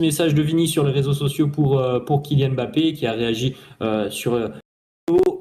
message de Vini sur les réseaux sociaux pour Kylian Mbappé qui a réagi sur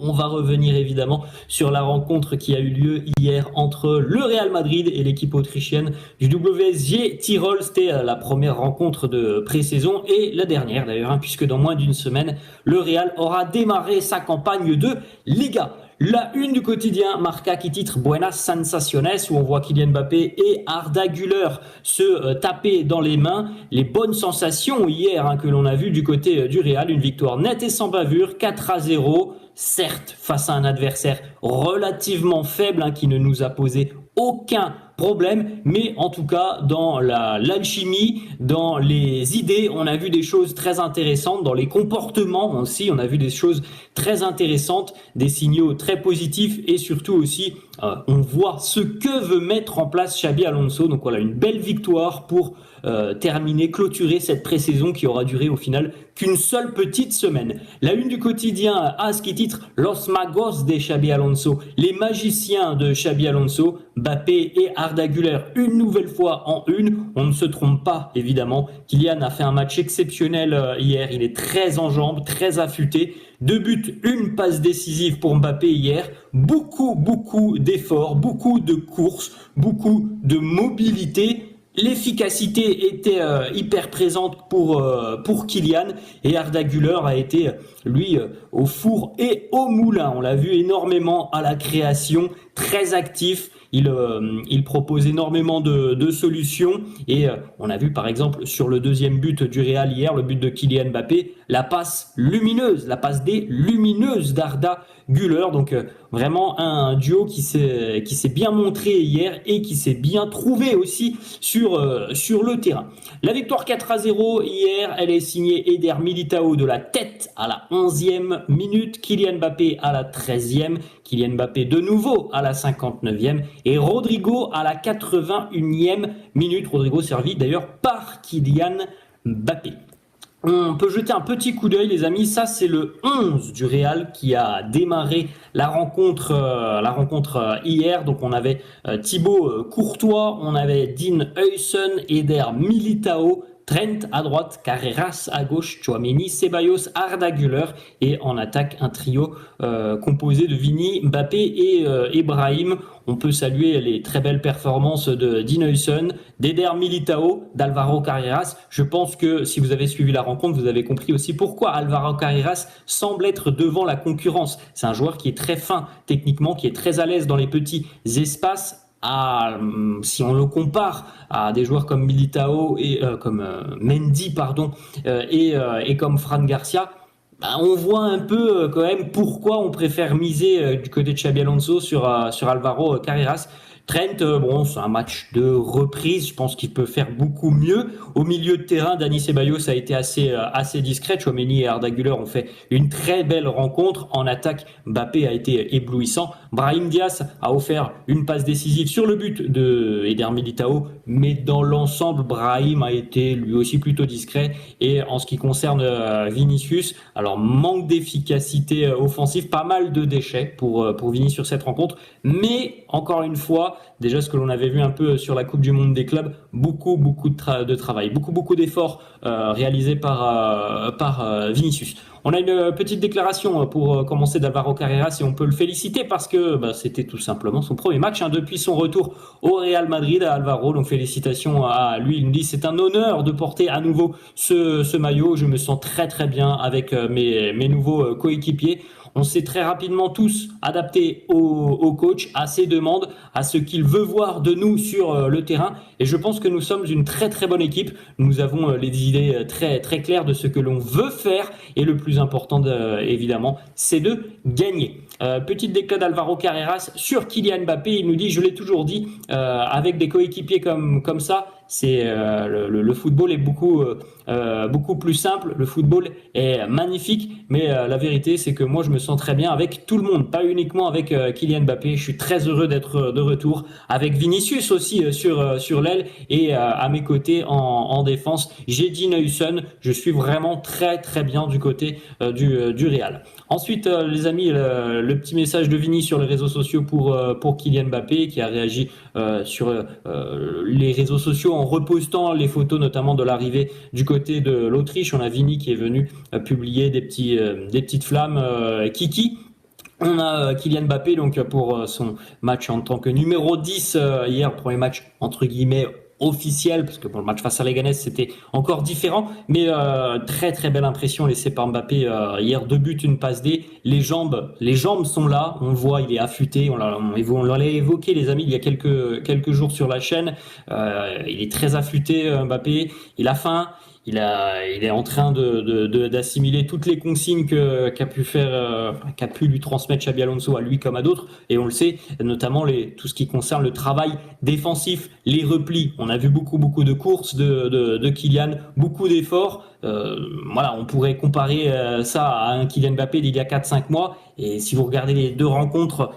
on va revenir évidemment sur la rencontre qui a eu lieu hier entre le Real Madrid et l'équipe autrichienne du WSG Tirol. C'était la première rencontre de pré-saison et la dernière d'ailleurs, puisque dans moins d'une semaine, le Real aura démarré sa campagne de Liga. La une du quotidien Marca qui titre Buenas Sensaciones, où on voit Kylian Mbappé et Arda Güler se taper dans les mains. Les bonnes sensations hier que l'on a vu du côté du Real, une victoire nette et sans bavure, 4-0. Certes, face à un adversaire relativement faible qui ne nous a posé aucun problème, mais en tout cas dans l'alchimie, dans les idées, on a vu des choses très intéressantes, dans les comportements aussi, on a vu des choses très intéressantes, des signaux très positifs et surtout aussi on voit ce que veut mettre en place Xabi Alonso. Donc voilà, une belle victoire pour terminer, clôturer cette pré-saison qui aura duré au final qu'une seule petite semaine. La une du quotidien AS qui titre Los Magos de Xabi Alonso, les magiciens de Xabi Alonso, Mbappé et Arda Güler une nouvelle fois en une. On ne se trompe pas évidemment, Kylian a fait un match exceptionnel hier, il est très en jambes, très affûté. 2 buts, une passe décisive pour Mbappé hier, beaucoup d'efforts, beaucoup de courses, beaucoup de mobilité. L'efficacité était hyper présente pour Kylian et Arda Güler a été lui au four et au moulin. On l'a vu énormément à la création, très actif. Il propose énormément de solutions et on a vu par exemple sur le deuxième but du Real hier, le but de Kylian Mbappé, la passe lumineuse, la passe des lumineuses d'Arda Güler. Donc vraiment un duo qui s'est bien montré hier et qui s'est bien trouvé aussi sur le terrain. La victoire 4-0 hier, elle est signée Eder Militao de la tête à la 11e minute, Kylian Mbappé à la 13e, Kylian Mbappé de nouveau à la 59e et Rodrigo à la 81e minute. Rodrigo servi d'ailleurs par Kylian Mbappé. On peut jeter un petit coup d'œil les amis, ça c'est le 11 du Real qui a démarré la rencontre hier. Donc on avait Thibaut Courtois, on avait Dean Huijsen, Eder Militao, Trent à droite, Carreras à gauche, Tchouaméni, Ceballos, Arda Güler et en attaque un trio composé de Vini, Mbappé et Brahim. On peut saluer les très belles performances de Dean Huijsen, d'Eder Militao, d'Alvaro Carreras. Je pense que si vous avez suivi la rencontre, vous avez compris aussi pourquoi Alvaro Carreras semble être devant la concurrence. C'est un joueur qui est très fin techniquement, qui est très à l'aise dans les petits espaces. Si on le compare à des joueurs comme Militao et comme Mendy et comme Fran Garcia, on voit un peu quand même pourquoi on préfère miser du côté de Xabi Alonso sur Alvaro Carreras. Trent, bon, c'est un match de reprise. Je pense qu'il peut faire beaucoup mieux. Au milieu de terrain, Dani Ceballos a été assez discret. Tchouaméni et Arda Güler ont fait une très belle rencontre. En attaque, Mbappé a été éblouissant. Brahim Diaz a offert une passe décisive sur le but de Eder Militao. Mais dans l'ensemble, Brahim a été lui aussi plutôt discret. Et en ce qui concerne Vinicius, alors manque d'efficacité offensive, pas mal de déchets pour Vinicius sur cette rencontre. Mais encore une fois, déjà ce que l'on avait vu un peu sur la Coupe du Monde des clubs, beaucoup de travail, beaucoup d'efforts réalisés par Vinicius. On a une petite déclaration pour commencer d'Alvaro Carreras et on peut le féliciter parce que c'était tout simplement son premier match depuis son retour au Real Madrid à Alvaro. Donc félicitations à lui. Il nous dit c'est un honneur de porter à nouveau ce maillot. Je me sens très bien avec mes nouveaux coéquipiers. On s'est très rapidement tous adaptés au coach, à ses demandes, à ce qu'il veut voir de nous sur le terrain. Et je pense que nous sommes une très bonne équipe. Nous avons les idées très claires de ce que l'on veut faire. Et le plus important, évidemment, c'est de gagner. Petite déclat d'Alvaro Carreras sur Kylian Mbappé. Il nous dit, je l'ai toujours dit, avec des coéquipiers comme ça, c'est le football est beaucoup plus simple. Le football est magnifique, mais la vérité c'est que moi je me sens très bien avec tout le monde, pas uniquement avec Kylian Mbappé. Je suis très heureux d'être de retour avec Vinicius aussi sur l'aile et à mes côtés en défense. J'ai Dean Huijsen. Je suis vraiment très bien du côté du Real. Ensuite les amis, le petit message de Vini sur les réseaux sociaux pour Kylian Mbappé, qui a réagi sur les réseaux sociaux en repostant les photos notamment de l'arrivée du côté de l'Autriche. On a Vini qui est venu publier des petites flammes Kiki. On a Kylian Mbappé donc pour son match en tant que numéro 10 hier, premier match entre guillemets officiel, parce que bon, le match face à Leganés c'était encore différent, mais très très belle impression laissée par Mbappé hier, 2 buts, une passe D, les jambes sont là, on le voit, il est affûté, on l'a évoqué les amis il y a quelques jours sur la chaîne, il est très affûté Mbappé, il a faim. Il est en train d'assimiler toutes les consignes qu'a pu lui transmettre Xabi Alonso à lui comme à d'autres. Et on le sait, notamment tout ce qui concerne le travail défensif, les replis. On a vu beaucoup de courses de Kylian, beaucoup d'efforts. Voilà, on pourrait comparer ça à un Kylian Mbappé d'il y a 4-5 mois. Et si vous regardez les 2 rencontres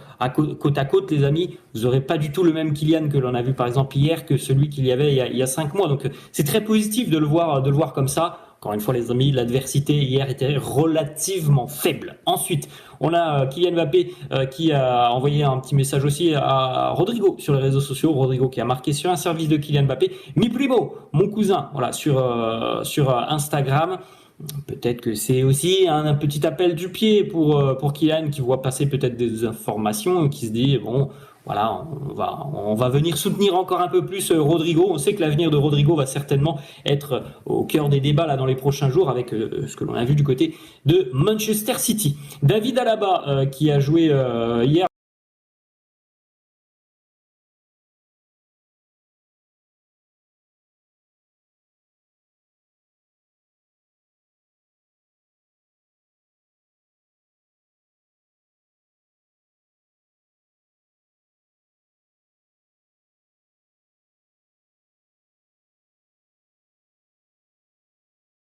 côte à côte, les amis, vous n'aurez pas du tout le même Kylian que l'on a vu par exemple hier que celui qu'il y avait il y a 5 mois. Donc c'est très positif de le voir comme ça. Encore une fois, les amis, l'adversité hier était relativement faible. Ensuite, on a Kylian Mbappé qui a envoyé un petit message aussi à Rodrigo sur les réseaux sociaux. Rodrigo qui a marqué sur un service de Kylian Mbappé, mi primo, mon cousin, voilà, sur Instagram. Peut-être que c'est aussi un petit appel du pied pour Kylian qui voit passer peut-être des informations, qui se dit bon. Voilà, on va venir soutenir encore un peu plus Rodrigo. On sait que l'avenir de Rodrigo va certainement être au cœur des débats là dans les prochains jours avec ce que l'on a vu du côté de Manchester City. David Alaba qui a joué hier.